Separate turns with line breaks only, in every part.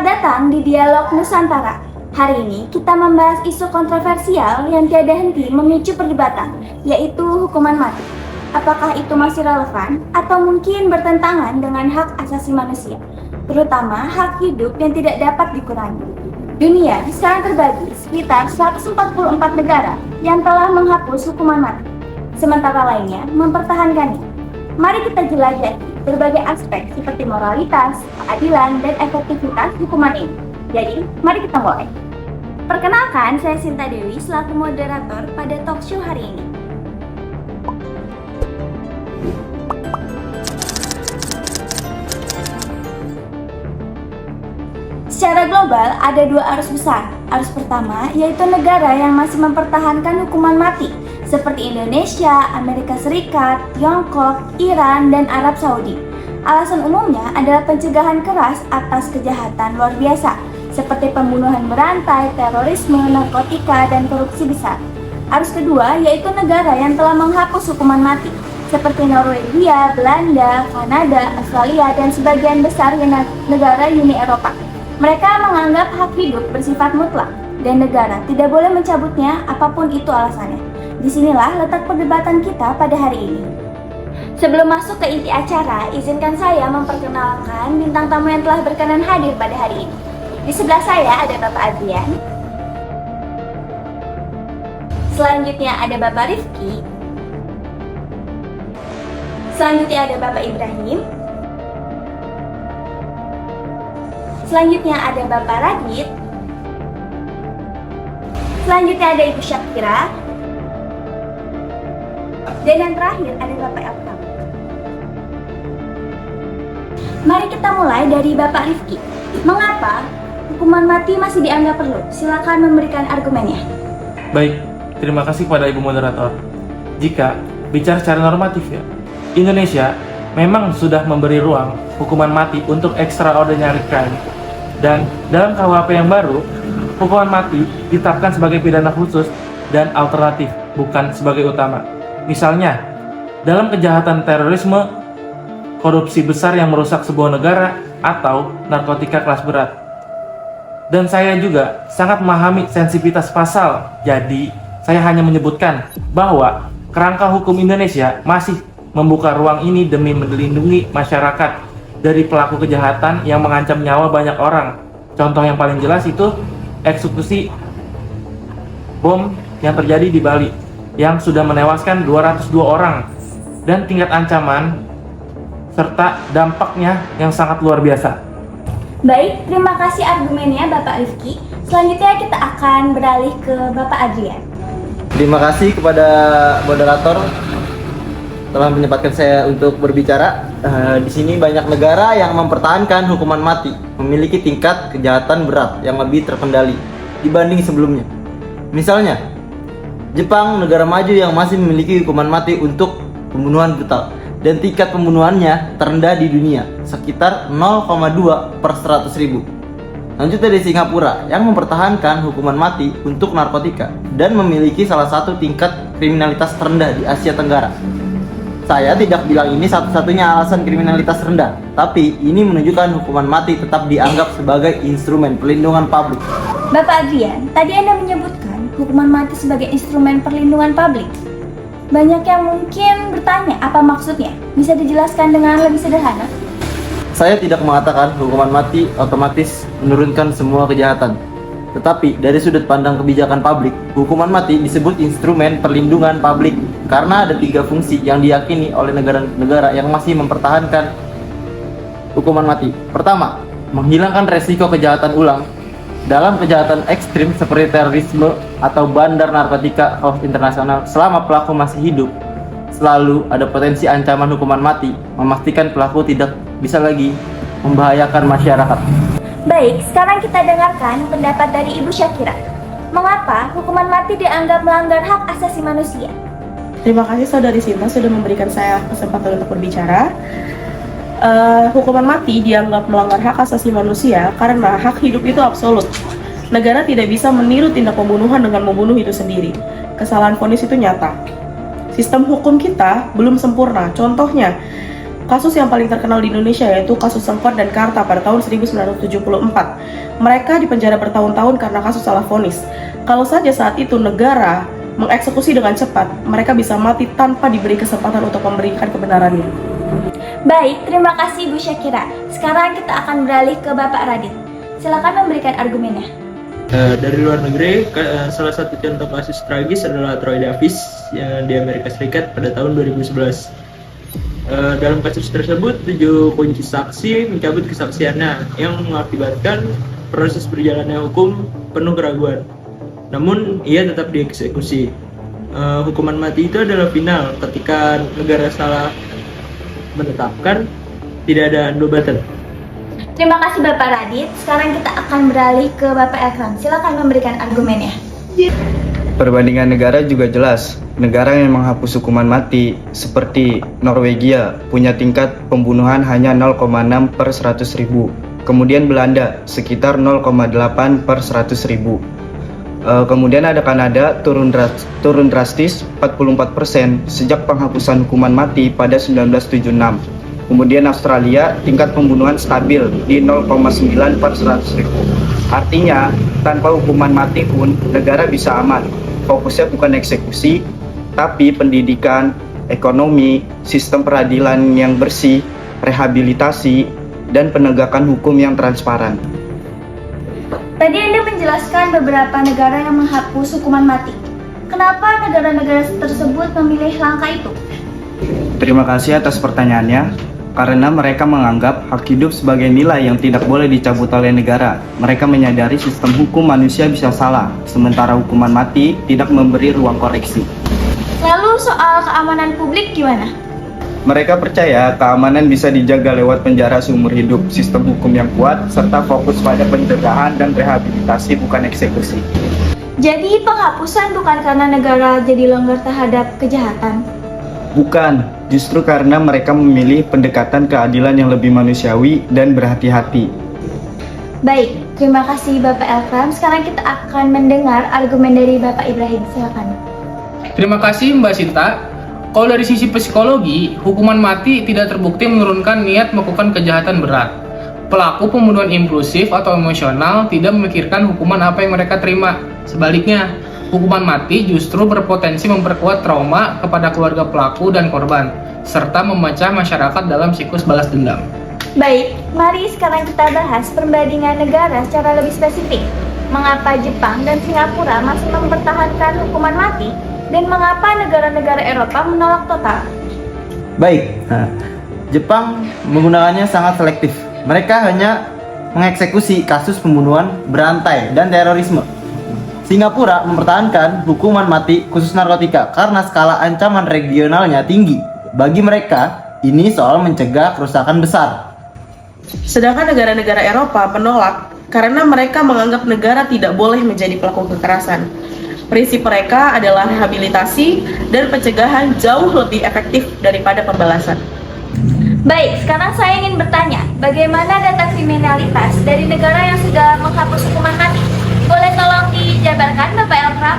Selamat datang di Dialog Nusantara. Hari ini kita membahas isu kontroversial yang tiada henti memicu perdebatan, yaitu hukuman mati. Apakah itu masih relevan atau mungkin bertentangan dengan hak asasi manusia, terutama hak hidup yang tidak dapat dikurangi. Dunia sekarang terbagi sekitar 144 negara yang telah menghapus hukuman mati, sementara lainnya mempertahankannya. Mari kita jelajahi berbagai aspek seperti moralitas, keadilan, dan efektivitas hukuman ini. Jadi, mari kita mulai. Perkenalkan, saya Sinta Dewi selaku moderator pada talk show hari ini. Secara global, ada dua arus besar. Arus pertama yaitu negara yang masih mempertahankan hukuman mati, seperti Indonesia, Amerika Serikat, Tiongkok, Iran, dan Arab Saudi. Alasan umumnya adalah pencegahan keras atas kejahatan luar biasa, seperti pembunuhan berantai, terorisme, narkotika, dan korupsi besar. Arus kedua yaitu negara yang telah menghapus hukuman mati, seperti Norwegia, Belanda, Kanada, Australia, dan sebagian besar negara Uni Eropa. Mereka menganggap hak hidup bersifat mutlak, dan negara tidak boleh mencabutnya apapun itu alasannya. Disinilah letak perdebatan kita pada hari ini. Sebelum masuk ke inti acara, izinkan saya memperkenalkan bintang tamu yang telah berkenan hadir pada hari ini. Di sebelah saya ada Bapak Adrian. Selanjutnya ada Bapak Rifki. Selanjutnya ada Bapak Ibrahim. Selanjutnya ada Bapak Radit. Selanjutnya ada Ibu Syakira. Dan yang terakhir ada Bapak Elkam. Mari kita mulai dari Bapak Rifki. Mengapa hukuman mati masih dianggap perlu? Silakan memberikan argumennya.
Baik, terima kasih kepada Ibu Moderator. Jika bicara secara normatif ya, Indonesia memang sudah memberi ruang hukuman mati untuk extraordinary crime. Dan dalam KUHP yang baru, hukuman mati ditetapkan sebagai pidana khusus dan alternatif, bukan sebagai utama. Misalnya, dalam kejahatan terorisme, korupsi besar yang merusak sebuah negara, atau narkotika kelas berat. Dan saya juga sangat memahami sensitivitas pasal, jadi saya hanya menyebutkan bahwa kerangka hukum Indonesia masih membuka ruang ini demi melindungi masyarakat dari pelaku kejahatan yang mengancam nyawa banyak orang. Contoh yang paling jelas itu eksekusi bom yang terjadi di Bali yang sudah menewaskan 202 orang dan tingkat ancaman serta dampaknya yang sangat luar biasa.
Baik, terima kasih argumennya Bapak Rifki. Selanjutnya kita akan beralih ke Bapak Adrian.
Terima kasih kepada moderator telah menyempatkan saya untuk berbicara. Di sini banyak negara yang mempertahankan hukuman mati, memiliki tingkat kejahatan berat yang lebih terkendali dibanding sebelumnya. Misalnya, Jepang, negara maju yang masih memiliki hukuman mati untuk pembunuhan brutal, dan tingkat pembunuhannya terendah di dunia, sekitar 0,2 per 100.000. Lanjut dari Singapura yang mempertahankan hukuman mati untuk narkotika dan memiliki salah satu tingkat kriminalitas terendah di Asia Tenggara. Saya tidak bilang ini satu-satunya alasan kriminalitas rendah, tapi ini menunjukkan hukuman mati tetap dianggap sebagai instrumen perlindungan publik.
Bapak Adrian, tadi Anda menyebutkan hukuman mati sebagai instrumen perlindungan publik. Banyak yang mungkin bertanya apa maksudnya. Bisa dijelaskan dengan lebih sederhana?
Saya tidak mengatakan hukuman mati otomatis menurunkan semua kejahatan. Tetapi dari sudut pandang kebijakan publik, hukuman mati disebut instrumen perlindungan publik karena ada 3 fungsi yang diyakini oleh negara-negara yang masih mempertahankan hukuman mati. Pertama, menghilangkan resiko kejahatan ulang. Dalam kejahatan ekstrim seperti terorisme atau bandar narkotika kelas internasional, selama pelaku masih hidup, selalu ada potensi ancaman hukuman mati, memastikan pelaku tidak bisa lagi membahayakan masyarakat.
Baik, sekarang kita dengarkan pendapat dari Ibu Syakira. Mengapa hukuman mati dianggap melanggar hak asasi manusia?
Terima kasih Saudari Sinta sudah memberikan saya kesempatan untuk berbicara. Hukuman mati dianggap melanggar hak asasi manusia karena hak hidup itu absolut. Negara tidak bisa meniru tindak pembunuhan dengan membunuh itu sendiri. Kesalahan vonis itu nyata. Sistem hukum kita belum sempurna. Contohnya, Kasus yang paling terkenal di Indonesia yaitu kasus Sengkot dan Karta pada tahun 1974. Mereka dipenjara bertahun-tahun karena kasus salah vonis. Kalau saja saat itu negara mengeksekusi dengan cepat, mereka bisa mati tanpa diberi kesempatan untuk memberikan kebenarannya.
Baik, terima kasih Bu Syakira. Sekarang kita akan beralih ke Bapak Radit. Silakan memberikan argumennya.
Dari luar negeri, salah satu contoh kasus tragis adalah Troy Davis yang di Amerika Serikat pada tahun 2011. Dalam kasus tersebut, 7 kunci saksi mencabut kesaksiannya yang mengakibatkan proses berjalannya hukum penuh keraguan. Namun, ia tetap dieksekusi. Hukuman mati itu adalah final ketika negara salah menetapkan, tidak ada undo batal.
Terima kasih Bapak Radit. Sekarang kita akan beralih ke Bapak Elkram. Silakan memberikan argumennya.
Perbandingan negara juga jelas. Negara yang menghapus hukuman mati seperti Norwegia punya tingkat pembunuhan hanya 0,6 per 100 ribu. Kemudian Belanda sekitar 0,8 per 100 ribu. Kemudian ada Kanada turun drastis 44% sejak penghapusan hukuman mati pada 1976. Kemudian Australia tingkat pembunuhan stabil di 0,9 per 100 ribu. Artinya tanpa hukuman mati pun negara bisa aman. Fokusnya bukan eksekusi, tapi pendidikan, ekonomi, sistem peradilan yang bersih, rehabilitasi, dan penegakan hukum yang transparan.
Tadi Anda menjelaskan beberapa negara yang menghapus hukuman mati. Kenapa negara-negara tersebut memilih langkah itu?
Terima kasih atas pertanyaannya. Karena mereka menganggap hak hidup sebagai nilai yang tidak boleh dicabut oleh negara. Mereka menyadari sistem hukum manusia bisa salah, sementara hukuman mati tidak memberi ruang koreksi.
Lalu soal keamanan publik gimana?
Mereka percaya keamanan bisa dijaga lewat penjara seumur hidup, sistem hukum yang kuat, serta fokus pada pencegahan dan rehabilitasi bukan eksekusi.
Jadi penghapusan bukan karena negara jadi longgar terhadap kejahatan?
Bukan, justru karena mereka memilih pendekatan keadilan yang lebih manusiawi dan berhati-hati.
Baik, terima kasih Bapak Elkram. Sekarang kita akan mendengar argumen dari Bapak Ibrahim. Silakan.
Terima kasih Mbak Sinta. Kalau dari sisi psikologi, hukuman mati tidak terbukti menurunkan niat melakukan kejahatan berat. Pelaku pembunuhan impulsif atau emosional tidak memikirkan hukuman apa yang mereka terima. Sebaliknya, hukuman mati justru berpotensi memperkuat trauma kepada keluarga pelaku dan korban, serta memecah masyarakat dalam siklus balas dendam.
Baik, mari sekarang kita bahas perbandingan negara secara lebih spesifik. Mengapa Jepang dan Singapura masih mempertahankan hukuman mati, dan mengapa negara-negara Eropa menolak total?
Baik, Jepang menggunakannya sangat selektif. Mereka hanya mengeksekusi kasus pembunuhan berantai dan terorisme. Singapura mempertahankan hukuman mati khusus narkotika karena skala ancaman regionalnya tinggi. Bagi mereka, ini soal mencegah kerusakan besar.
Sedangkan negara-negara Eropa menolak karena mereka menganggap negara tidak boleh menjadi pelaku kekerasan. Prinsip mereka adalah rehabilitasi dan pencegahan jauh lebih efektif daripada pembalasan.
Baik, sekarang saya ingin bertanya, bagaimana data kriminalitas dari negara yang sudah menghapus hukuman mati? Boleh tolong dijabarkan Bapak Elkram?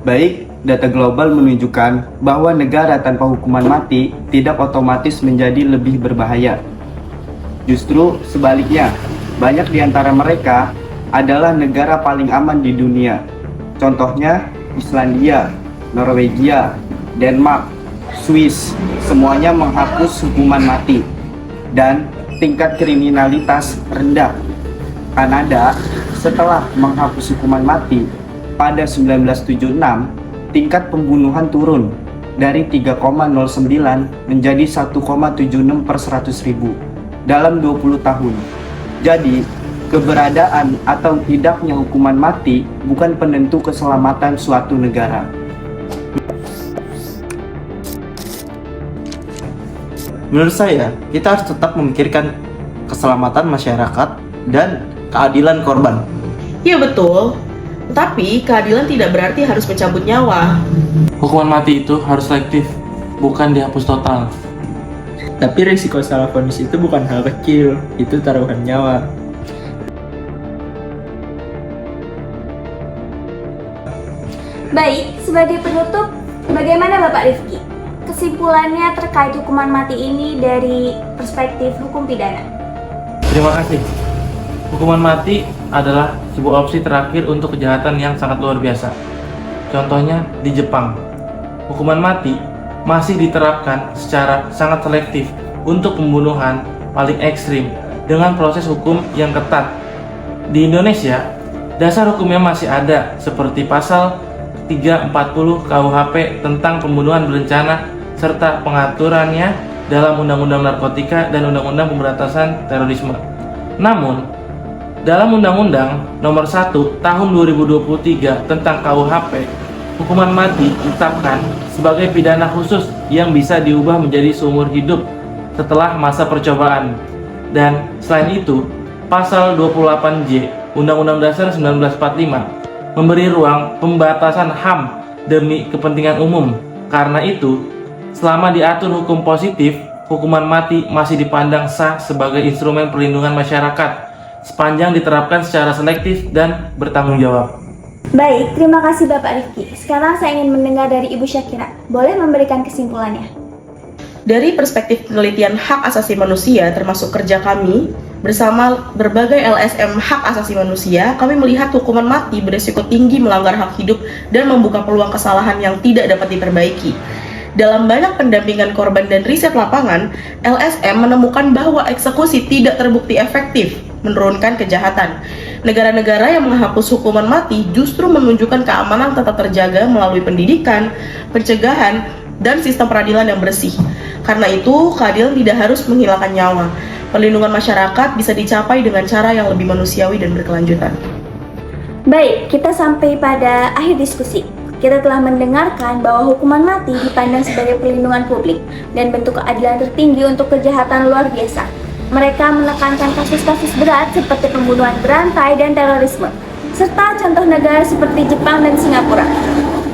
Baik, data global menunjukkan bahwa negara tanpa hukuman mati tidak otomatis menjadi lebih berbahaya. Justru sebaliknya, banyak di antara mereka adalah negara paling aman di dunia. Contohnya Islandia, Norwegia, Denmark, Swiss, semuanya menghapus hukuman mati dan tingkat kriminalitas rendah. Kanada setelah menghapus hukuman mati pada 1976, tingkat pembunuhan turun dari 3,09 menjadi 1,76 per 100 ribu dalam 20 tahun. Jadi, keberadaan atau tidaknya hukuman mati bukan penentu keselamatan suatu negara.
Menurut saya, kita harus tetap memikirkan keselamatan masyarakat dan keadilan korban.
Iya betul, tetapi keadilan tidak berarti harus mencabut nyawa.
Hukuman mati itu harus selektif, bukan dihapus total.
Tapi risiko salah vonis itu bukan hal kecil, itu taruhan nyawa.
Baik, sebagai penutup, bagaimana Bapak Rifki? kesimpulannya terkait hukuman mati ini dari perspektif hukum pidana.
Terima kasih. Hukuman mati adalah sebuah opsi terakhir untuk kejahatan yang sangat luar biasa. Contohnya di Jepang, hukuman mati masih diterapkan secara sangat selektif untuk pembunuhan paling ekstrim dengan proses hukum yang ketat. Di Indonesia, dasar hukumnya masih ada seperti pasal 340 KUHP tentang pembunuhan berencana serta pengaturannya dalam Undang-Undang Narkotika dan Undang-Undang Pemberantasan Terorisme. Namun, dalam Undang-Undang Nomor 1 Tahun 2023 tentang KUHP, hukuman mati ditetapkan sebagai pidana khusus yang bisa diubah menjadi seumur hidup setelah masa percobaan. Dan selain itu, Pasal 28J Undang-Undang Dasar 1945 memberi ruang pembatasan HAM demi kepentingan umum. Karena itu, selama diatur hukum positif, hukuman mati masih dipandang sah sebagai instrumen perlindungan masyarakat sepanjang diterapkan secara selektif dan bertanggung jawab.
Baik, terima kasih Bapak Rifki. Sekarang saya ingin mendengar dari Ibu Syakira. Boleh memberikan kesimpulannya?
Dari perspektif penelitian hak asasi manusia, termasuk kerja kami, bersama berbagai LSM hak asasi manusia, kami melihat hukuman mati beresiko tinggi melanggar hak hidup dan membuka peluang kesalahan yang tidak dapat diperbaiki. Dalam banyak pendampingan korban dan riset lapangan, LSM menemukan bahwa eksekusi tidak terbukti efektif menurunkan kejahatan. Negara-negara yang menghapus hukuman mati justru menunjukkan keamanan tetap terjaga melalui pendidikan, pencegahan, dan sistem peradilan yang bersih. Karena itu, keadilan tidak harus menghilangkan nyawa. Perlindungan masyarakat bisa dicapai dengan cara yang lebih manusiawi dan berkelanjutan.
Baik, kita sampai pada akhir diskusi. Kita telah mendengarkan bahwa hukuman mati dipandang sebagai perlindungan publik dan bentuk keadilan tertinggi untuk kejahatan luar biasa. Mereka menekankan kasus-kasus berat seperti pembunuhan berantai dan terorisme, serta contoh negara seperti Jepang dan Singapura.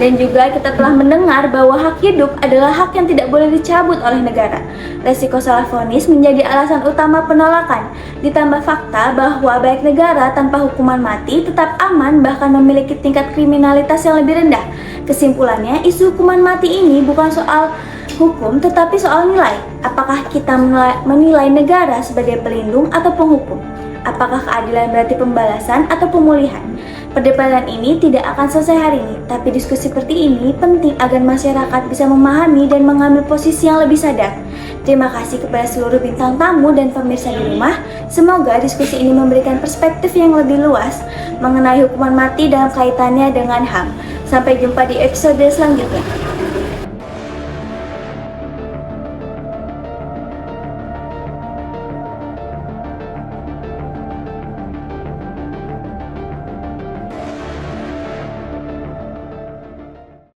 Dan juga kita telah mendengar bahwa hak hidup adalah hak yang tidak boleh dicabut oleh negara. Resiko salah vonis menjadi alasan utama penolakan, ditambah fakta bahwa baik negara tanpa hukuman mati tetap aman bahkan memiliki tingkat kriminalitas yang lebih rendah. Kesimpulannya, isu hukuman mati ini bukan soal hukum tetapi soal nilai. Apakah kita menilai negara sebagai pelindung atau penghukum? Apakah keadilan berarti pembalasan atau pemulihan? Perdebatan ini tidak akan selesai hari ini, tapi diskusi seperti ini penting agar masyarakat bisa memahami dan mengambil posisi yang lebih sadar. Terima kasih kepada seluruh bintang tamu dan pemirsa di rumah. Semoga diskusi ini memberikan perspektif yang lebih luas mengenai hukuman mati dalam kaitannya dengan HAM. Sampai jumpa di episode selanjutnya.